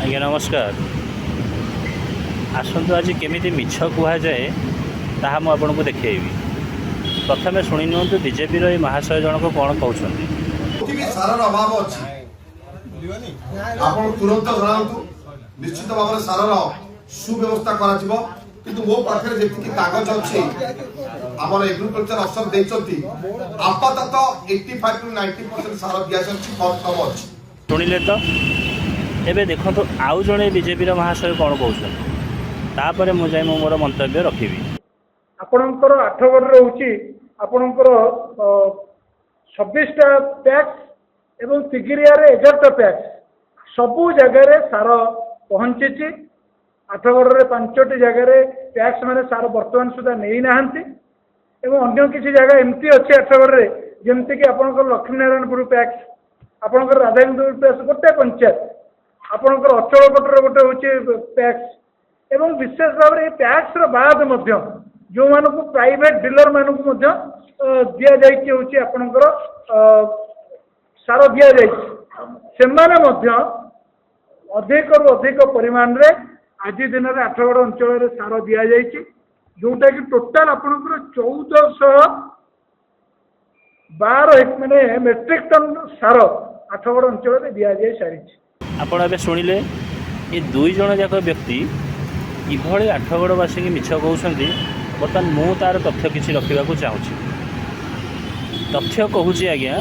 आज्ञा नमस्कार। आसतु आज केमी मिछ कहुए ताहा मुझे देखी। प्रथम शुणी नियंतु बीजेपी महाशय जनक कौन कहते सारार अभाव अच्छी तुरंत जनातु निश्चित भाव में सारार सुव्यवस्था कर मो पाखे जी कागज अच्छी आम एग्रिकलचर अफसर देखते आपातत 85 to 90% सार दिखाई कम अच्छी शुणिले तो एबे देखो आउ जड़े बीजेपी महाशय कौन कहते मुझे मोर मंतव्य रखी। आपणकर 8गढ़ रोचे आपणकर 26टा पैक्स एवं तिगिरिया 11टा पैक्स सबू जगार सार पहुँची। 8गढ़ 5टी जगार पैक्स माने सार बर्तमान सुधा नहीं नहांती एवं अन्य किसी जगह एमती अच्छे 8गढ़ जमती कि आपणकर लक्ष्मीनारायणपुर पैक्स आपणकर राधाकृष्णपुर पैक्स गोटे पंचायत आपणकर अचलकोटर गोटे हूँ पैक्स एवं विशेष भाव में पैक्स बाद जो मानक प्राइवेट डीलर मानक दि जाइए आपणकर सार दि जाने अधिक रु अधिक परिमाण रे आज दिन में 8गढ़ अंचल सार दि जाइए जोटा कि टोटाल आपणकर 1412 माने मेट्रिक टन सार 8गढ़ अंचल दि जाए सारी। आप शुणिले ये दुई जन जाक व्यक्ति किभली 8गढ़वासी की मिछ कहते बर्तमान मु तार तथ्य किसी रखा चाहूँगी। तथ्य कहूँ आज्ञा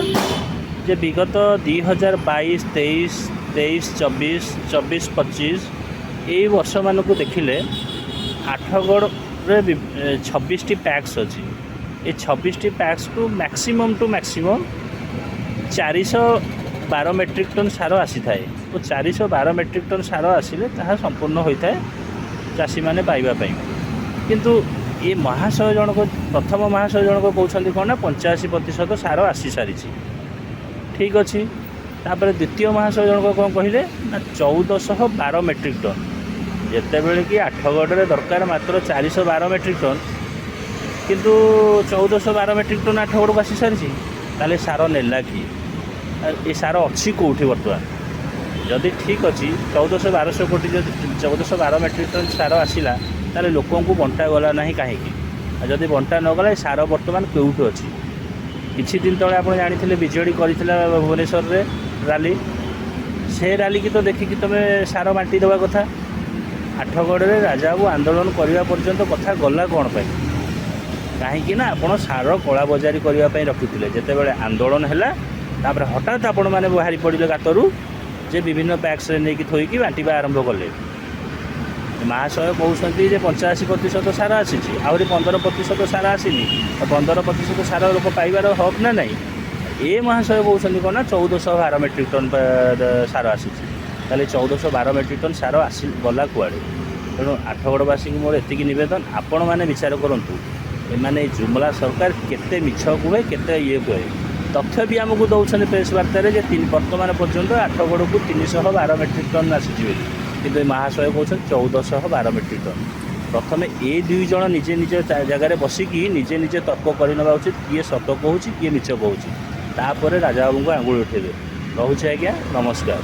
जे विगत 2022, 23, 24, 25 यही वर्ष मान को देखिले 8गढ़ 26टी पैक्स अच्छी। ये 26टी पैक्स को maximum to maximum 412 metric ton सार आसी थाए। तो 412 मेट्रिक टन सार आसिले ताहा संपूर्ण होता है चाषी मैंने पाइबापी। किंतु ये महाशय जनक प्रथम महाशय जनक कहते कौन ना 85% सार आसी सारी ठीक अच्छी। तापर द्वितीय महाशय जनक कौन कहले ना 1412 मेट्रिक टन जिते बड़े कि 8गढ़ दरकार मात्र 412 मेट्रिक टन किंतु 1412 मेट्रिक टन 8गढ़ को आसी सारी ताले सार नेला कि ये सार अच्छी कौटी बर्तमान जदि ठीक अच्छी 1400 कोटी 1412 मेट्रिक टन सार आसला ताले लोकों को बंटा गला ना कहीं जदि बंटा न गला सार बर्तमान केउठू अच्छी। किछि दिन तले आप जानी बीजेडी करथिला भुवनेश्वर रे रैली से रैली की तो देखिकी तुम सार बांटी देवा कथा। 8गढ़ राजा बाबू आंदोलन करने पर्यंत कथा गला कौन पाई कहीं ना आप सार कला बजारी करने रखिते जिते बड़े आंदोलन है तापर हठात आपण मैंने बाहरी पड़े गातरू जे विभिन्न पैक्स नहीं थोईकी बांटा आरंभ कले। महाशय कहते 85% सार आसी आहरी 15% सार आसनी 15% सार लोक पाइबार हक ना नहीं। ये महाशय कहते कौन ना 1412 मेट्रिक टन सार आसी 1412 मेट्रिक टन सार आसी गला कुआड़े। तेणु 8गढ़वासी मोर एति नवेदन आपण मैंने विचार करूँ एमाने जुमला सरकार केते मिछ कहे केते ये कहे तथ्य भी आमको दौरान प्रेस बार्तार वर्तमान पर्यंत 8गढ़ को 312 मेट्रिक टन आसी कि महाशय कहते 1412 मेट्रिक टन। प्रथम ये दुई जन निजे निजे जगार बसिकी निजे निजे तर्क करवा उचित किए सत कहूँ किए मिछ कहूँ तापर राजा बाबू को आंगुल उठेबे। रोचे आज्ञा नमस्कार।